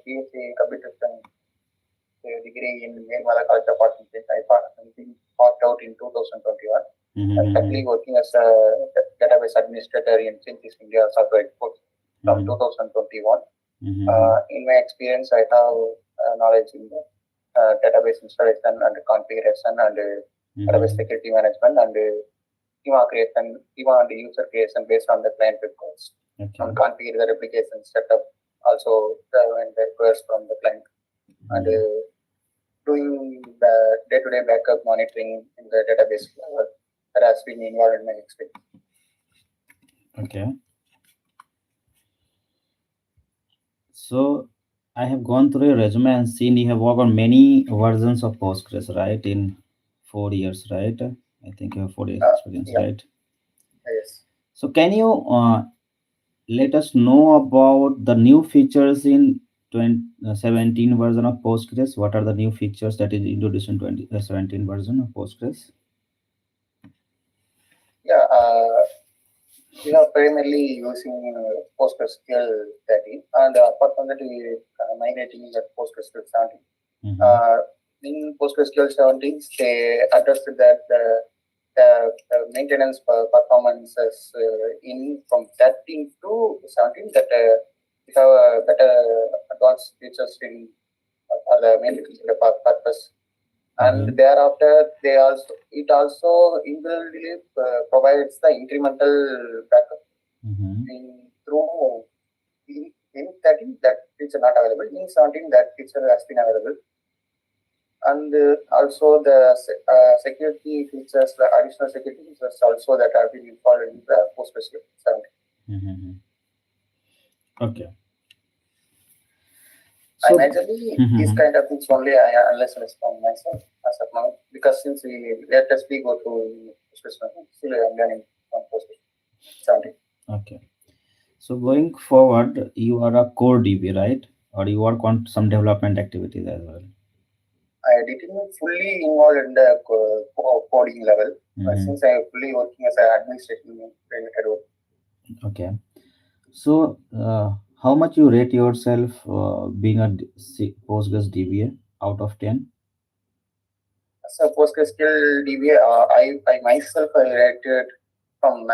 PhD computer science degree in Nirmala College of Arts and Science. I passed out in 2021. I'm currently working as a database administrator in Synthesis India Software Exports from 2021. In my experience, I have knowledge in database installation and configuration and database security management and schema creation, schema and user creation based on the client request. And configure the replication setup also when the request from the client. And doing the day-to-day backup monitoring in the database level that has been involved in my experience. Okay. So I have gone through your resume and seen you have worked on many versions of Postgres, right? In 4 years, right? I think you have 4 years experience, right? Yes. So can you let us know about the new features in 2017 version of Postgres? What are the new features that is introduced in 2017 version of Postgres? Yeah, we are primarily using PostgreSQL 13, and apart from that, we migrating the PostgreSQL 17. In PostgreSQL 17, they addressed that the maintenance performances in from 13 to 17 that we have better advanced features in for the maintenance purpose. And thereafter, it also inbuilt provides the incremental backup. In 13, that feature not available. In 17, that feature has been available. And also the security features, the additional security features also that have been installed in the PostgreSQL 17. Okay. So, majorly, these kind of things only I lessons from myself as of now, because since we latestly go to PostgreSQL, still I am learning from PostgreSQL 17. Okay. So going forward, you are a core DB, right? Or you work on some development activities as well? I didn't fully involved in the coding level, since I am fully working as an administration related work. Okay. So how much you rate yourself being a Postgres DBA out of 10? So PostgreSQL DBA, I myself I rated from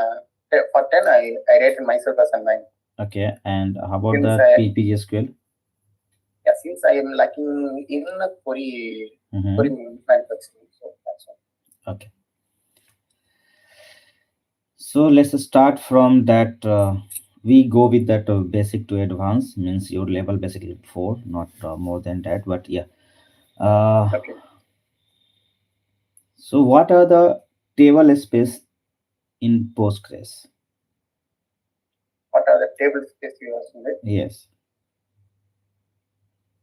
for 10. I rated myself as a 9. Okay, and how about the PGSQL? Yeah, since I am lacking in query manufacturing, so that's all. Okay. So let's start from that. We go with that basic to advanced, means your level basically 4, not more than that, but yeah. Okay. So what are the table space in Postgres? What are the table space you are saying? Yes.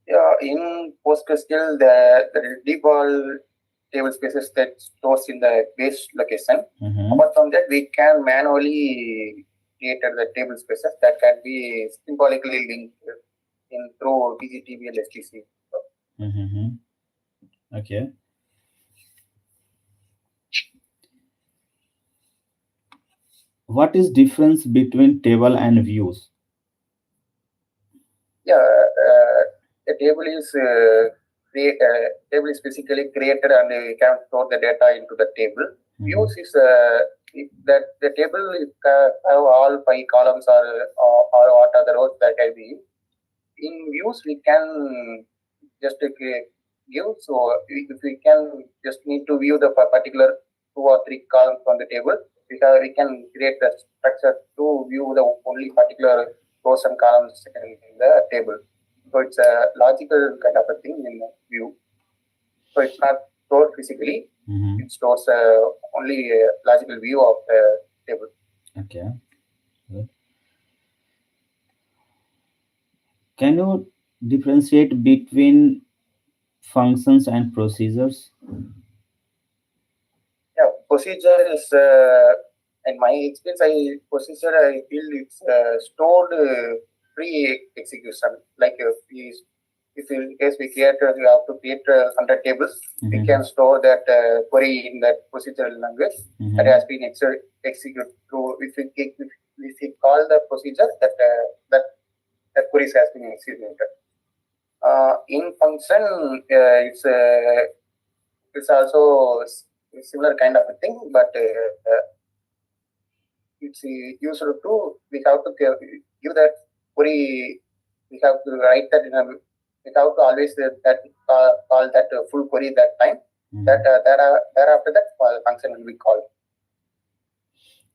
Yeah, in PostgreSQL, the default table spaces that stores in the base location. Apart from that, we can manually create the table spaces that can be symbolically linked in through BGTB and STC. Okay. What is difference between table and views? Yeah, a table is table is basically created and we can store the data into the table. Views is that the table have all 5 columns or what are the rows that can be. In views, we can just give. So if we can just need to view the particular 2 or 3 columns on the table, we can create the structure to view the only particular rows and columns in the table. So it's a logical kind of a thing in view. So it's not stored physically. It stores only a logical view of the table. Okay. Good. Can you differentiate between functions and procedures? Yeah, procedure is, in my experience, I feel it's stored pre-execution. Like if in case we create, we have to create 100 tables, we can store that query in that procedural language that has been executed through. If we call the procedure, that query has been executed. in function, it's also similar kind of a thing, but it's used to, we have to give that query, we have to write that we have to always call that full query that time. That thereafter that function will be called.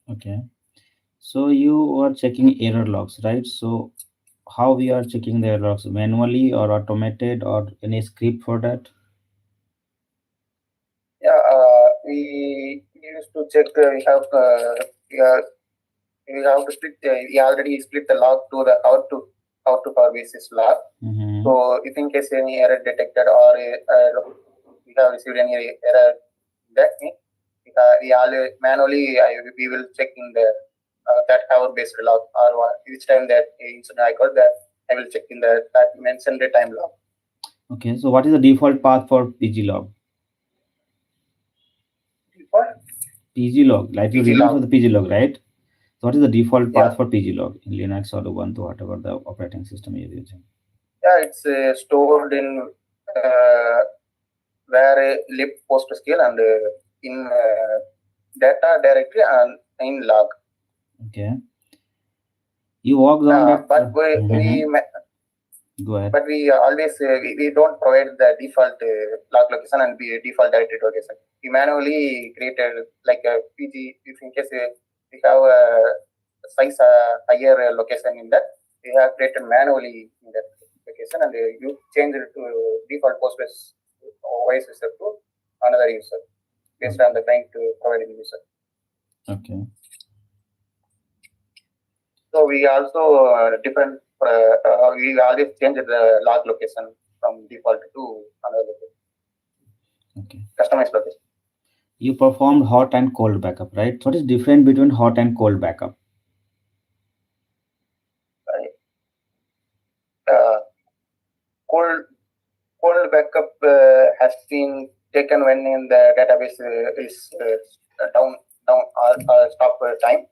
Okay. So you are checking error logs, right? So how we are checking the error logs, manually or automated, or any script for that? Yeah, we used to check. We have to split. We already split the log to the how to power basis log. So if in case any error detected or we have received any error, that we always manually we will check in the that hour based log, or each time that incident I got that I will check in the that mentioned the time log. Okay, so what is the default path for pg log? For pg log, like you PG remember log. the pg log, right? So what is the default path Yeah. for pg log in Linux or Ubuntu, whatever the operating system you're using? Yeah, it's stored in where lib postgresql and in data directory and in log. Okay. You worked on that. But we Go ahead. but we always we don't provide the default log location and the default directory location. We manually created like a PG. If in case we have a size higher location in that, we have created manually in that location, and you change it to default Postgres OS user to another user based on the client providing user. Okay. So we also different. We always change the log location from default to another location. Okay. Customized location. You performed hot and cold backup, right? What is different between hot and cold backup? Cold backup has been taken when in the database is down or stop time.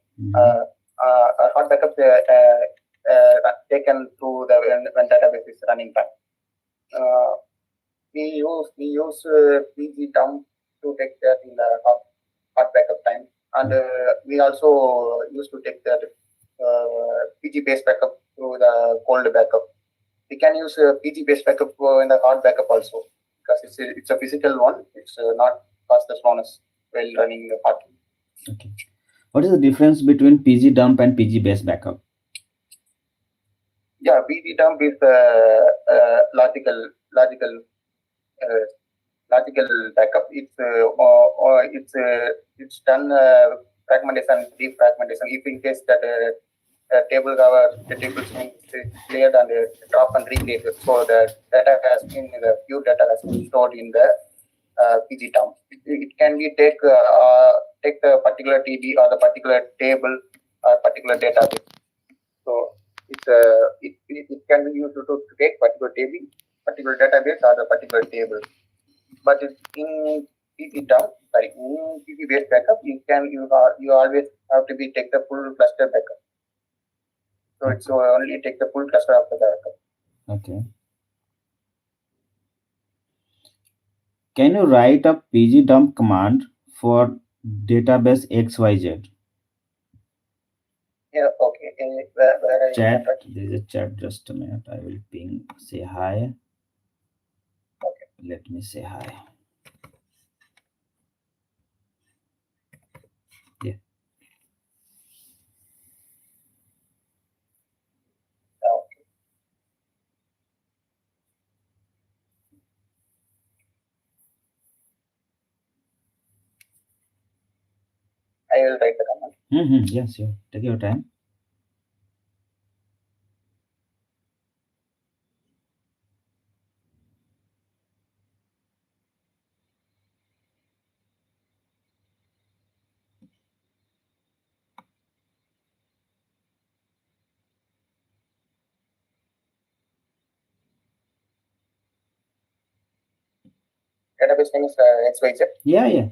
Hot backup taken through the when database is running time. We use PG dump to take that in the hot backup time, and we also used to take that PG based backup through the cold backup. We can use PG based backup in the hard backup also, because it's a physical one. It's not fast as long as while running the hard. Okay. What is the difference between PG dump and PG based backup? Yeah, PG dump is logical backup. It's done fragmentation, deep fragmentation. If in case that the tables been cleared and drop and recreated, so the data has been the pure data has been stored in the PG dump. It can be take the particular TB or the particular table or particular database. So it can be used to take particular table, particular database or the particular table. But in PG dump, in PG based backup, you always have to be take the full cluster backup. So it's only take the full cluster of the backup. Okay. Can you write a PG dump command for database XYZ? Yeah, okay. Where chat, there is a chat, just a minute. I will ping, say hi. Okay. Let me say hi. Yeah. Okay. I will write the command. Yes, sure. Take your time. Database name is XYZ. Yeah. Yeah.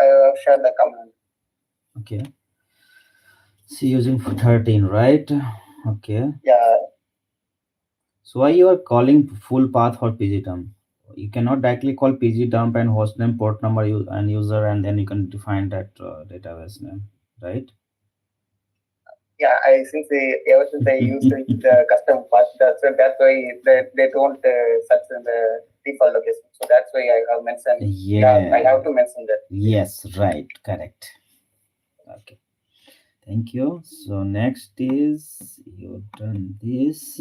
I have shared the command. Okay. So using 13, right? Okay. Yeah, So why you are calling full path for pgdump? You cannot directly call pgdump and hostname, port number, and user, and then you can define that database name, right? yeah. Ever since I used the custom path, that's why they don't search in the default location. So that's why I have mentioned. Yeah, I have to mention that. Yes, right, correct. Okay, thank you. So next is you done this.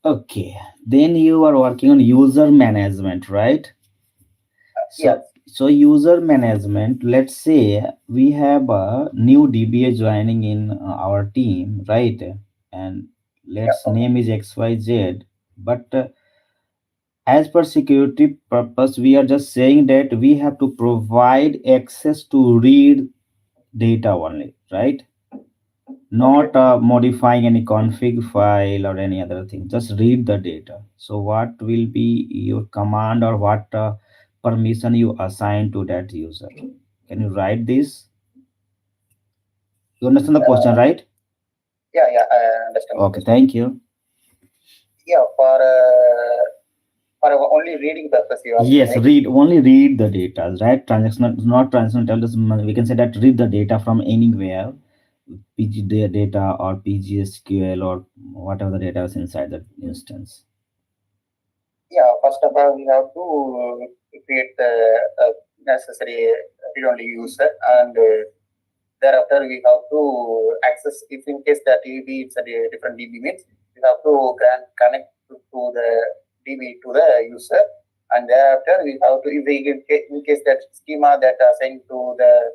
Okay, then you are working on user management, right? Yes. So user management, let's say we have a new DBA joining in our team, right? And let's okay. name is XYZ, but as per security purpose, we are just saying that we have to provide access to read data only, right? Not modifying any config file or any other thing, just read the data. So what will be your command, or what permission you assign to that user? Can you write this? You understand the question, right? Yeah, I understand. Okay, thank you. Yeah, for only reading purpose, you are Yes, right? only read the data, right? Transactional, not transactional. We can say that read the data from anywhere, data or PGSQL or whatever the data is inside the instance. Yeah, first of all, we have to create the necessary read-only user, and thereafter we have to access. If in case that DB it's a different DB means, we have to connect to the DB to the user, and thereafter we have to, if we in case that schema that assigned to the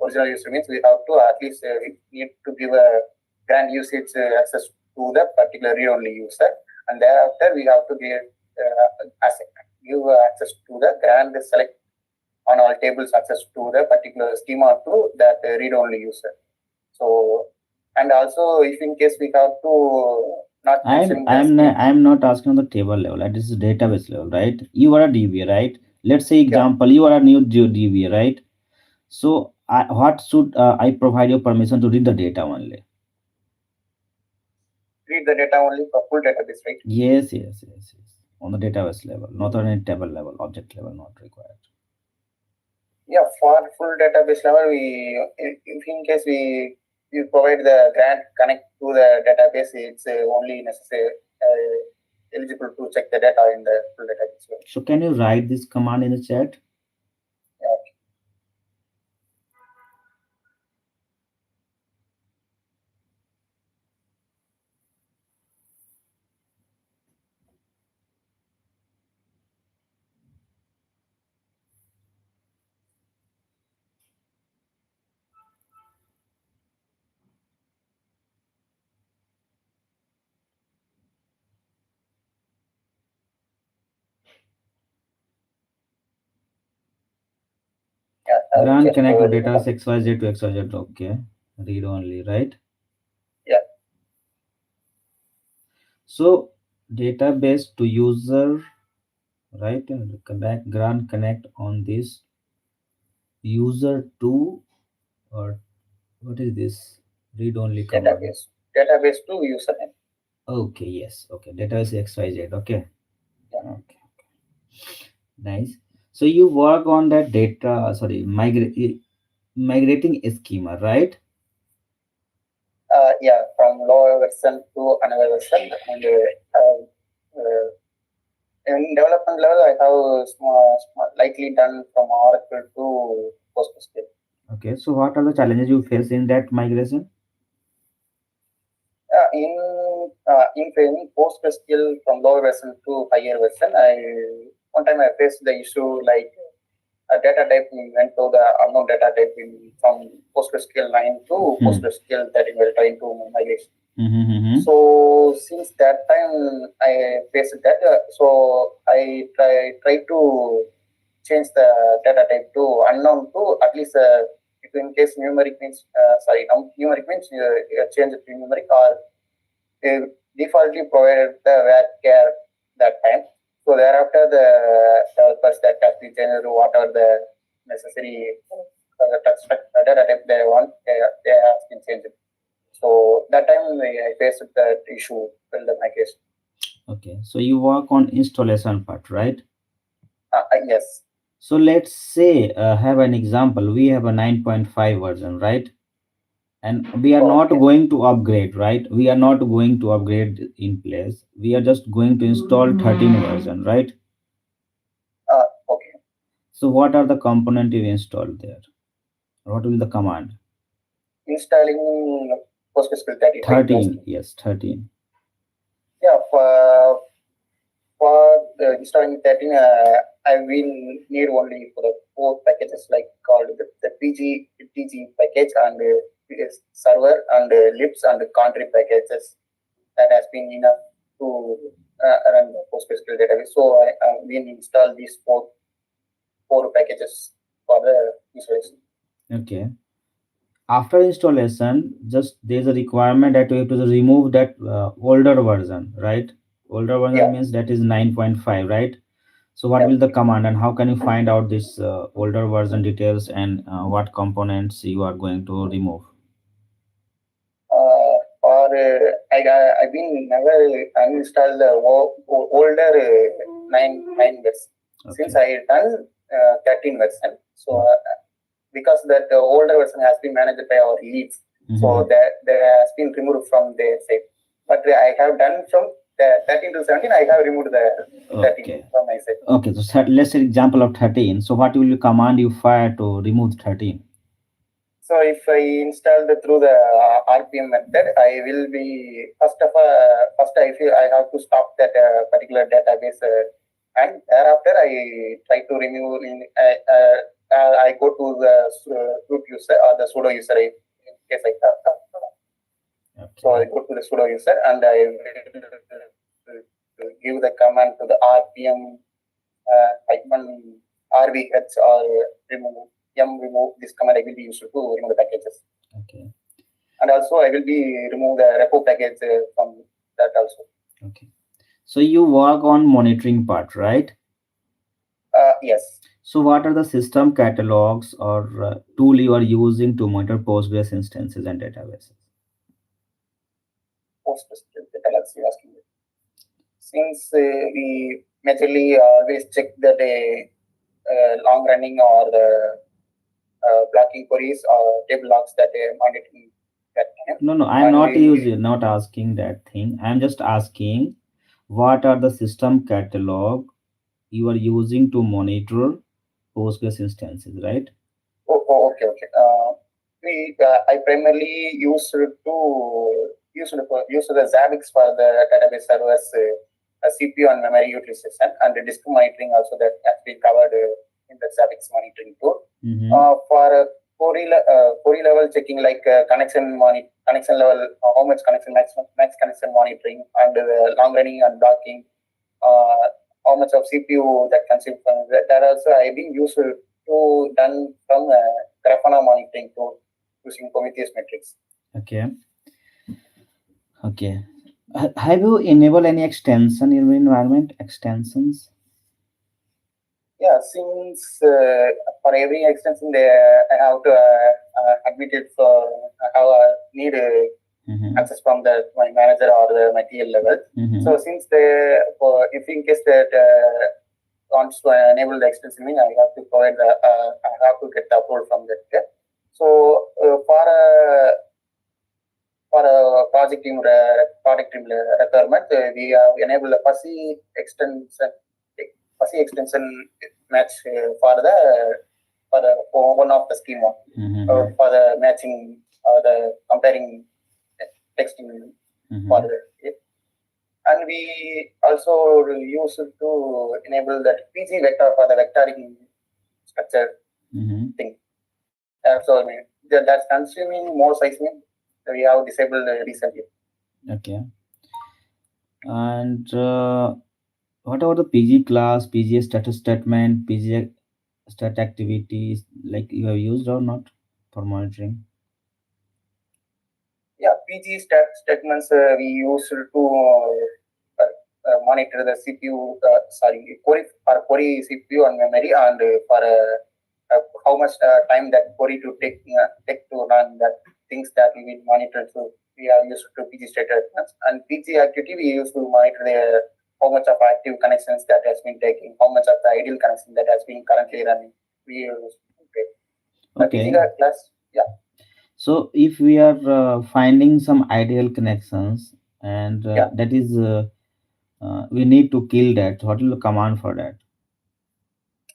original user means, we have to at least we need to give a grant usage access to the particular read-only user, and thereafter we have to give access to the grant select on all tables access to the particular schema to that read-only user. So, and also if in case we have to not I'm not asking on the table level. This is database level, right? You are a DBA, right? Let's say example, you are a new DBA, right? So what should I provide you permission to read the data only? Read the data only for full database, right? Yes. On the database level, not on a table level, object level, not required. Yeah, for full database level, if in case we provide the grant connect to the database, it's only necessary eligible to check the data in the full database. So can you write this command in the chat? Yeah. Grant connect to data XYZ to XYZ. Okay, read only, right? Yeah. So database to user, right? Grant connect on this user to, or what is this? Read only command. Database to user. Okay, yes. Okay, database XYZ. Okay. Yeah. Okay. Nice. So you work on that data, sorry, migrating schema, right? Yeah, from lower version to another version, and in development level, I have likely done from Oracle to postgresql. Okay, so what are the challenges you face in that migration? In training postgresql from lower version to higher version, one time I faced the issue like a data type went to the unknown data type from PostgreSQL 9 to PostgreSQL 13 while trying to migration. So since that time I faced that, so I try to change the data type to unknown to at least if in case numeric means numeric means change it to numeric, or defaultly provided the var that time. So thereafter, the developers that have to generate whatever the necessary data type they want, they have been changed. So that time I faced that issue in the package. Okay, so you work on installation part, right? Yes. So let's say have an example. We have a 9.5 version, right? And we are not Okay. going to upgrade, right? We are not going to upgrade in place. We are just going to install 13 version, right? Okay. So what are the component you installed there? What will the command? Installing postgresql 13. 13, yes, 13. Yeah, for installing 13, I will need only for the 4 packages like called the PG package and server and libs and country packages. That has been enough to run the PostgreSQL database. So I will install these four packages for the installation. Okay. After installation, just there's a requirement that we have to remove that older version, right? Older version Yeah. means that is 9.5, right? So what Yeah. will the command, and how can you find out this older version details, and what components you are going to remove? I've been never uninstalled the older 9 version. Okay. Since I done 13 version. So because that older version has been managed by our leads, so that has been removed from their site. But I have done from the 13 to 17. I have removed the 13 from my site. Okay, so let's say example of 13. So what will you command you fire to remove 13? So if I install through the RPM method, I will be first I feel I have to stop that particular database, and thereafter I try to remove. I go to the root user or the sudo user in case I have. Okay. So I go to the sudo user and I will give the command to the RPM -rvh or remove. Remove this command I will be used to remove the packages. Okay. And also I will be remove the repo package from that also. Okay. So you work on monitoring part, right? Yes. So what are the system catalogs or tool you are using to monitor Postgres instances and databases? Postgres catalogs you asking me. Since we majorly always check that long running or the blocking queries or table logs that monitoring that time. No, I'm not asking that thing. I'm just asking what are the system catalog you are using to monitor Postgres instances, right? Okay. I primarily use the Zabbix for the database servers, CPU and memory utilization, and the disk monitoring also that has been covered in the Zabbix monitoring tool. For query level checking like connection level, how much connection max connection monitoring, and long running and blocking, how much of CPU that consumes. That also I've been used to done from Grafana monitoring tool using Prometheus metrics. Okay. Have you enabled any extension in your environment? Extensions? Yeah, since for every extension I have to admit it for how I need access from my manager or my TL level. So since if in case that wants to enable the extension, I have to provide I have to get the approval from that. So for a product team requirement, we enable a fuzzy extension match for one of the schema for the matching the comparing texting for it. And we also use it to enable that PG vector for the vectoring structure thing. So that's consuming more seismic. We have disabled recently. Okay. And what about the PG class, PG status statement, PG stat activities, like you have used or not for monitoring? Yeah, PG statements we use to monitor the CPU, query CPU and memory, and for how much time that query to take to run that things that we will monitor. So we are used to PG status, and PG activity we used to monitor the how much of active connections that has been taking, how much of the ideal connection that has been currently running. We use Okay. class. Yeah. So if we are finding some ideal connections, and that is we need to kill that, what is the command for that?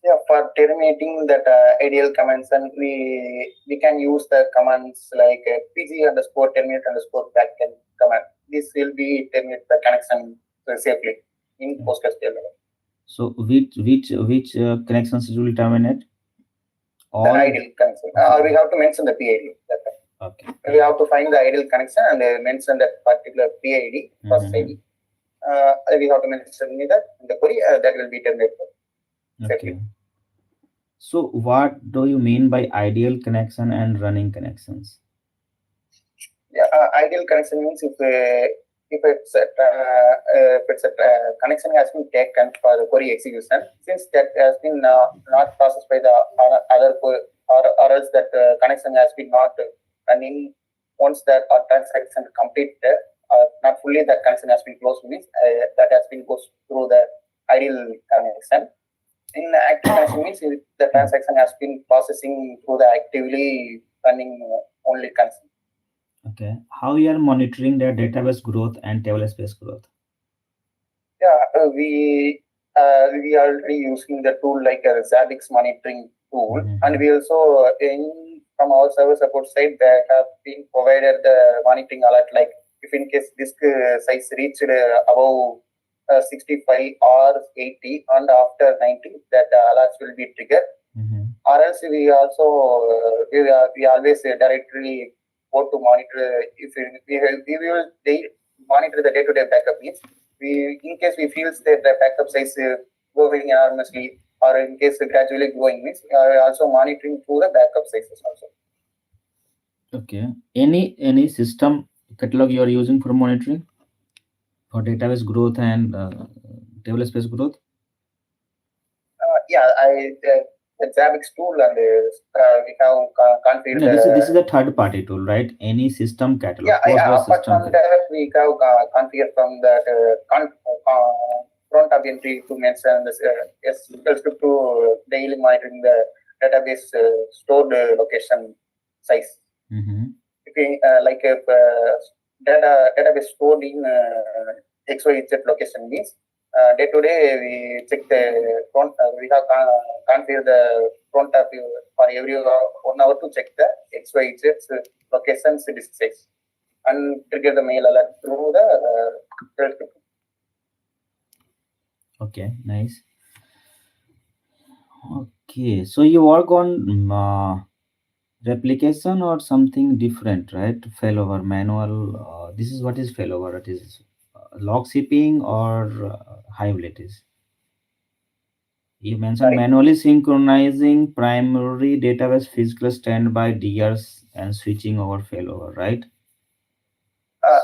Yeah, for terminating that ideal commands, and we can use the commands like pg underscore terminate underscore backend command. This will be terminate the connection safely in postgresql. So which connections it will terminate? The ideal connection. We have to mention the PID. Okay. We have to find the ideal connection and mention that particular PID, first ID. We have to mention that in the query that will be terminated. Okay. So what do you mean by ideal connection and running connections? Yeah, ideal connection means if it's a connection has been taken for the query execution, since that has been not processed by the other or else that connection has been not running once that transaction completed, not fully that connection has been closed, means that has been goes through the ideal connection. In active connection means the transaction has been processing through the actively running only connection. Okay. How you are monitoring their database growth and table space growth? Yeah, we are already using the tool like a Zabbix monitoring tool, and we also from our server support side that have been provided the monitoring alert, like if in case disk size reached above 65 or 80 and after 90, that alerts will be triggered. Or else we also we always directly go to monitor if we will monitor the day-to-day backup means in case we feel that the backup size growing enormously or in case gradually growing means we are also monitoring through the backup sizes also. Okay. Any system catalog you are using for monitoring for database growth and table space growth? Yeah, the Zabbix tool, and we have configured. No, this is a third-party tool, right? Any system catalog. Yeah, apart from that, we have configured from that front of entry to mention this SQL script to daily monitoring the database stored location size. If we like if database stored in XYZ location means day to day we check the front. We have configured the front of for every 1 hour to check the XYZ locations disk size and trigger the mail alert through the Okay, nice. Okay, so you work on replication or something different, right? Failover manual. This is what is failover. It is log shipping or high availabilities. You mentioned manually synchronizing primary database physical standby DRs and switching over failover, right?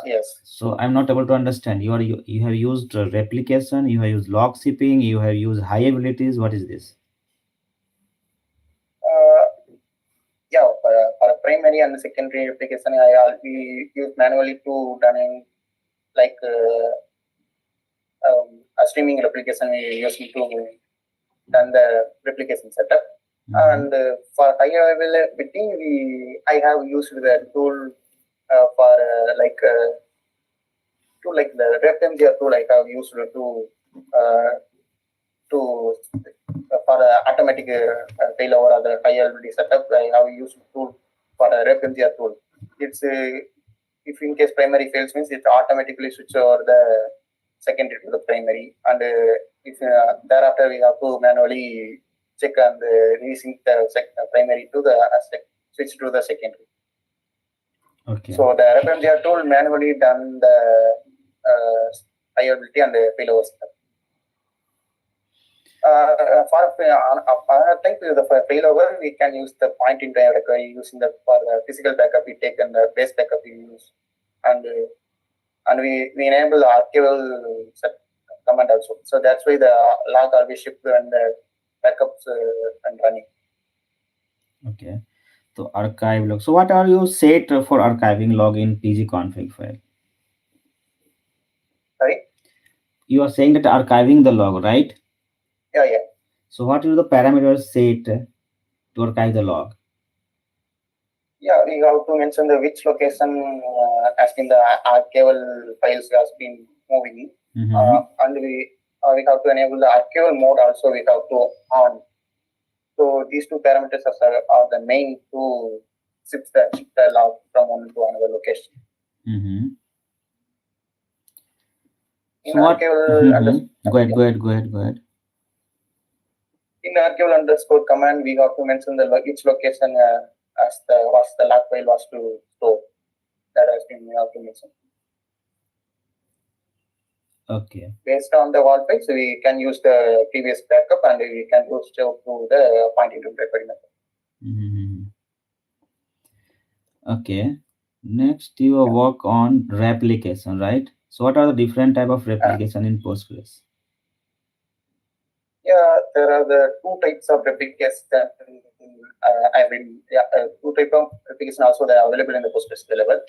Yes. So I'm not able to understand. You have used replication, you have used log shipping, you have used high abilities. What is this? Yeah, for a primary and secondary replication, we use manually to done like a streaming replication. We use to done the replication setup, and for high availability, I have used the tool for like the RefMGR tool I have used to for automatic failover or the high availability setup. I have used tool for a RefMGR tool. It's if in case primary fails means it automatically switch over the secondary to the primary, and if thereafter we have to manually check and resync the primary to the switch to the secondary. Okay. So the RFMGR tool manually done the high availability and the failover stuff. For the failover, we can use the point in time recovery using the for the physical backup we take and the base backup we use, and we enable archival command also. So that's why the log always shift and the backups and running. Okay. So archive log. So what are you set for archiving log in pgconfig file? Sorry. You are saying that archiving the log, right? Yeah. So what is the parameters set to archive the log? Yeah, we have to mention the which location has been the archival files has been moving, and we have to enable the archival mode also. We have to on. So these two parameters are the main to shift the log from one to another location. In So what? archival Go ahead. In archival underscore command, we have to mention the each location as the log file was to store. That has been we have to mention. Okay. Based on the wall files, we can use the previous backup and we can go still through the pointing to referee method. Okay. Next, you work on replication, right? So what are the different type of replication in Postgres? Yeah, there are the two types of replication. Two types of replication also that are available in the Postgres level.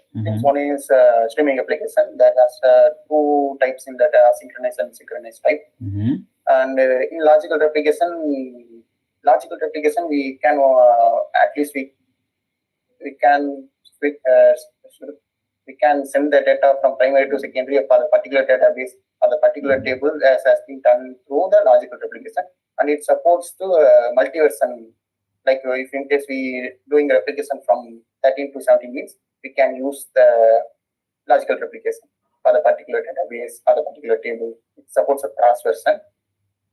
One is streaming application that has two types in that synchronized and synchronized type. And in logical replication, we can at least we can send the data from primary to secondary for the particular database or the particular table as has been done through the logical replication, and it supports to multi-version. Like if in case we doing the replication from 13 to 17 means, we can use the logical replication for the particular database or the particular table. It supports a cross version.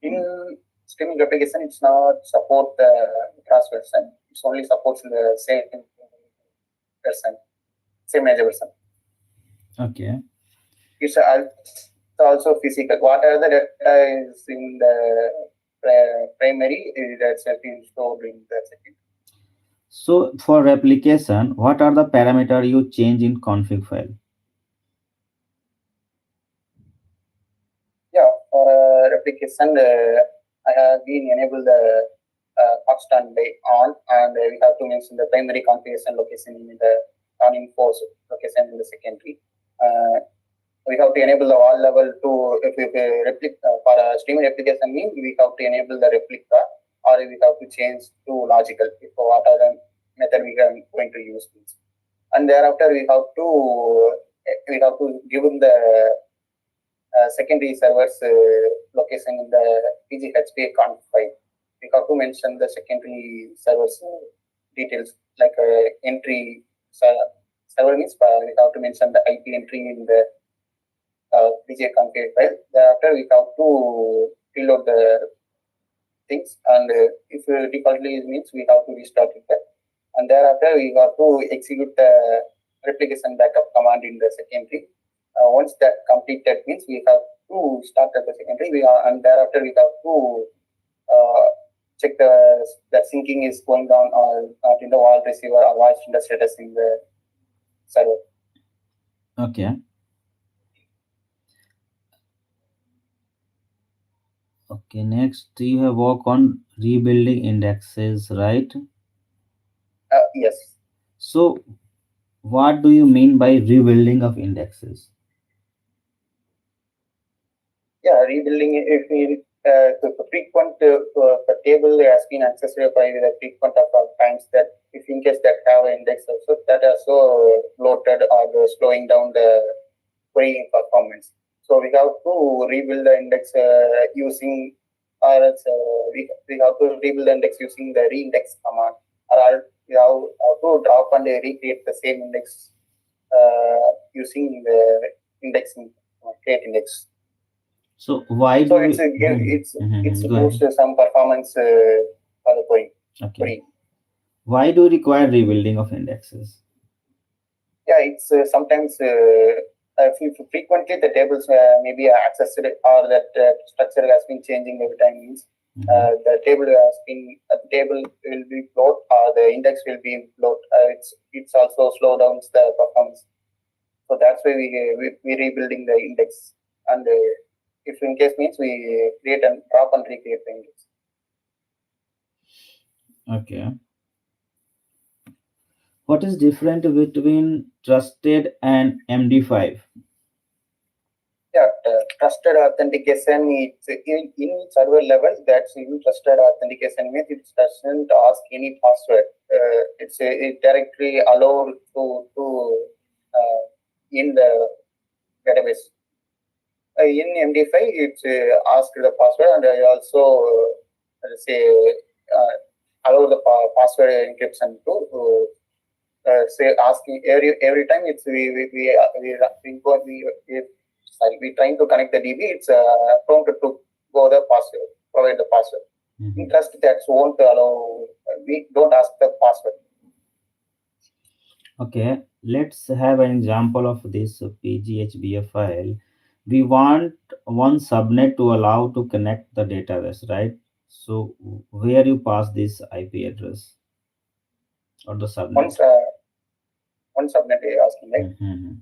In streaming replication, it's not support the cross version. It only supports the same version, same major version. Okay. It's also physical. Whatever the data is in the primary, that's been stored in the secondary. So for replication, what are the parameters you change in config file? Yeah, for replication, I have been enabled the hot standby on, and we have to mention the primary configuration location in the on-info location in the secondary. We have to enable the wall level to if for a streaming replication means we have to enable the replica, or we have to change to logical if what are the method we are going to use means. And thereafter we have to give them the secondary servers location in the pghpa conf file. We have to mention the secondary servers details like entry server means we have to mention the IP entry in the PGA config file. Thereafter, we have to reload the things, and if defaultly means we have to restart it. And thereafter, we have to execute the replication backup command in the secondary. Once that completed means we have to start at the secondary. And thereafter we have to check that syncing is going down or not in the wall receiver or watch the status in the server. Okay. Okay, next you have work on rebuilding indexes, right? Yes. So what do you mean by rebuilding of indexes? Yeah, rebuilding if we the frequent table has been accessed by the frequent of times that if in case that have an index also that are so bloated or slowing down the querying performance. So we have to rebuild the index using or else, we have to rebuild the index using the reindex command, or we have to drop and recreate the same index using the indexing create index. So why do it's boost some performance for the query. Okay. Why do you require rebuilding of indexes? Yeah, it's sometimes frequently the tables may be accessed or that structure has been changing every time means the table will be float or the index will be float. It's also slow down the performance. So that's why we rebuilding the index, and if in case means we create and drop and recreate the index. Okay. What is different between trusted and MD5? Yeah, trusted authentication is in server level. That's in trusted authentication means it doesn't ask any password. It directly allowed to in the database. In MD5, it's ask the password, and I also say allow the password encryption to say asking every time it's we trying to connect the DB. It's prompted to go the password, provide the password. Mhm. In trust, that won't allow. We don't ask the password. Okay, let's have an example of this PGHBF file. We want one subnet to allow to connect the database, right? So where you pass this IP address or the subnet? Once one subnet is asking, like Mhm.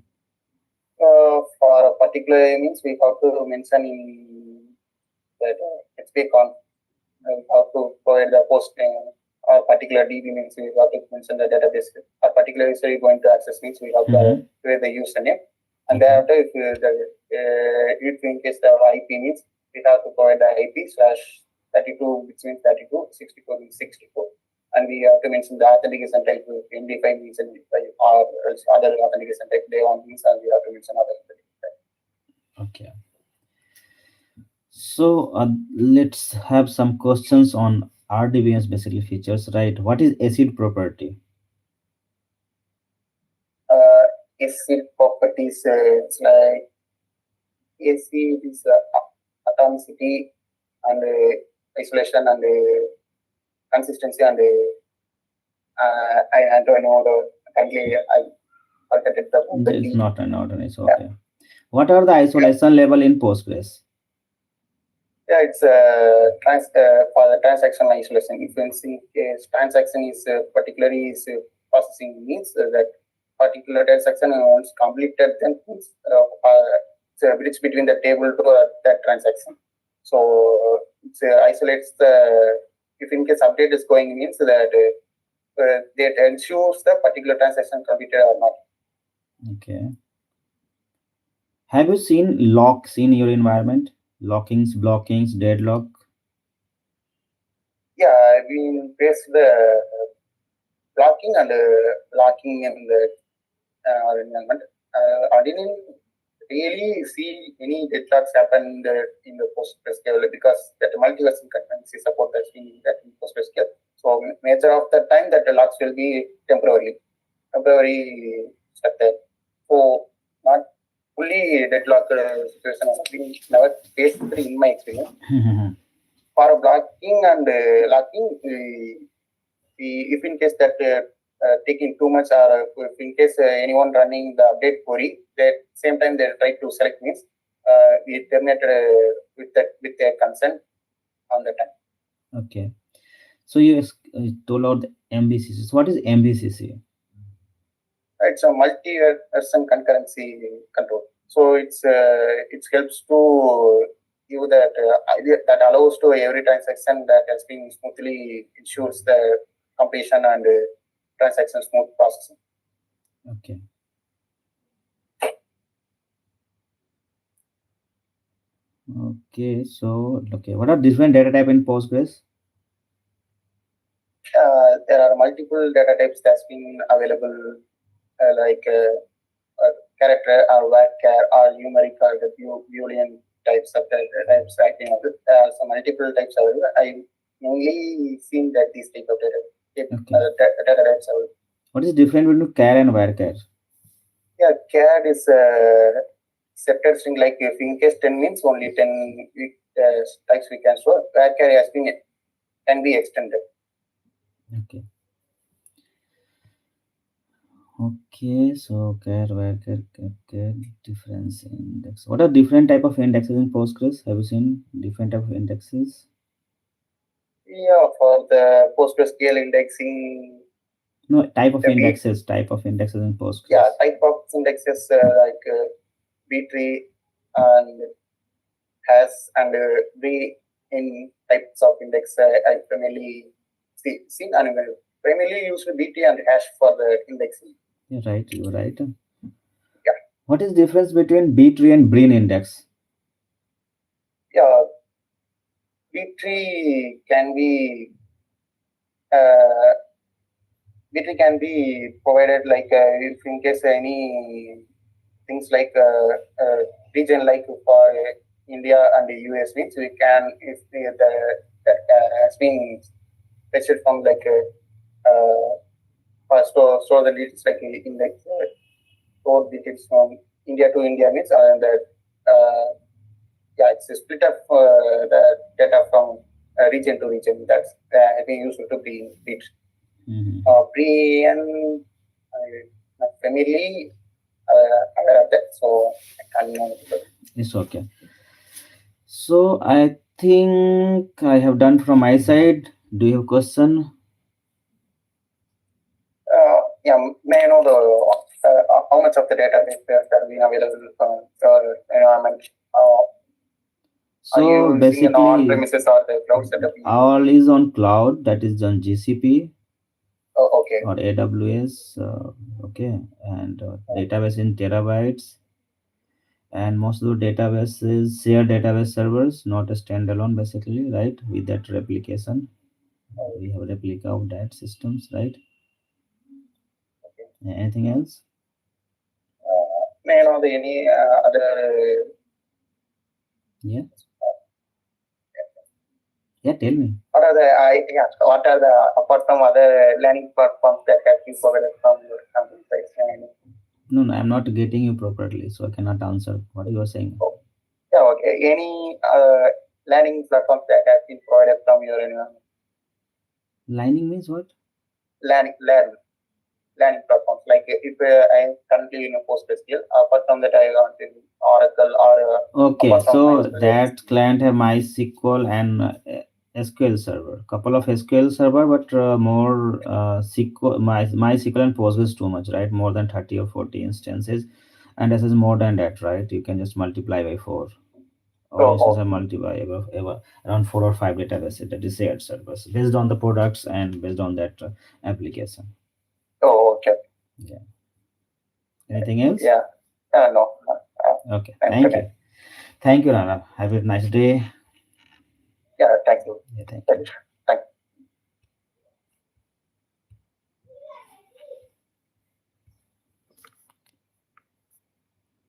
for a particular means we have to mention in that HPCon how to provide the post or particular DB means we have to mention the database. Or particular user is going to access means we have to Mhm. create the username. And Okay. thereafter, if in case the IP means we have to provide the IP slash 32, which means 32, 64 means 64. And we have to mention the authentication type, MD5 means MD5, or else other authentication type they want means, and we have to mention other authentication type. Okay. So let's have some questions on RDBMS basically features, right? What is acid property? Uh, acid properties, it's like AC is atomicity and isolation and consistency and I don't know the currently I forgot it the It's D. not an it's Yeah, okay. What are the isolation level in Postgres? yeah, it's for the transactional isolation. If you see transaction is particularly is processing means that particular transaction once completed, then it's a bridge between the table to that transaction. So it isolates the if in case update is going means that that ensures the particular transaction completed or not. Okay. Have you seen locks in your environment? Lockings, blockings, deadlock? Yeah, we face the blocking and locking in the environment. I didn't really see any deadlocks happen in the postgresql because that multi-version concurrency support that's in that in postgresql. So major of the time that the locks will be temporary stuck there. So not fully deadlocked situation. I think never faced in my experience. For blocking and locking, if in case that taking too much or if in case anyone running the update query, at same time they try to select means we terminate with their consent on the time. Okay. So you told out the MBCC. So what is MBCC? It's a multi-version concurrency control. So it helps to give that idea that allows to every transaction that has been smoothly ensures the completion and transaction smooth processing. Okay. Okay. So okay. What are different data type in Postgres? There are multiple data types that's been available like character or varchar or numeric or the boolean types of data types. I think there are some multiple types available. I mainly seen that these type of Okay. data types are. What is different between char and varchar? Yeah, CAD is separate string like if in case 10 means only 10 types we can store. Varchar has been can be extended. Okay. Okay. So char, varchar, char, difference index. What are different type of indexes in Postgres? Have you seen different type of indexes? Yeah, for the PostgreSQL indexing, No, type of the B, indexes. Type of indexes in yeah, Postgres. type of indexes like B tree and has and B in types of index I primarily seen and primarily use BT and hash for the indexing. You're right. You're right. Yeah. What is the difference between B tree and Breen index? Yeah, B tree can be uh, B tree can be provided like if in case any things like region like for India and the US means we can if the has been fetched from like store the details like in like store details from India to India means and yeah, it's a split up the data from region to region. That's we used to be bit pre and not familiarly aware of that, so I can't know. It's okay. So I think I have done from my side. Do you have question? Yeah, may I know the how much of the data that we available from your environment? Are So you using an basically, on-premises or the cloud setup? all is on cloud, that is on GCP Oh, okay. or AWS. Okay, and database in terabytes. And most of the database is shared database servers, not a standalone, basically, right? With that replication, we have a replica of that systems, right? Okay. Anything else? May I know the any other? Yeah. Yeah, tell me. What are what are the apart from other learning platforms that have been provided from your company side? No, I'm not getting you properly, so I cannot answer what you are saying. Oh, yeah, okay. Any learning platforms that have been provided from your environment? Lining means what? Learning platforms. Like if I'm currently in a postgresql, apart from that I want in Oracle or okay, so that client have MySQL and SQL server, couple of SQL server, but more SQL, MySQL and Postgres too much, right? More than 30 or 40 instances, and this is more than that, right? You can just multiply by 4. All instances are multiply around 4 or 5 databases, that is shared servers, based on the products and based on that application. Oh, okay. Yeah. Anything else? Yeah. No. Okay. Thank you. Thank you, Rana. Have a nice day. Yeah. Thank you. Yeah, thank you.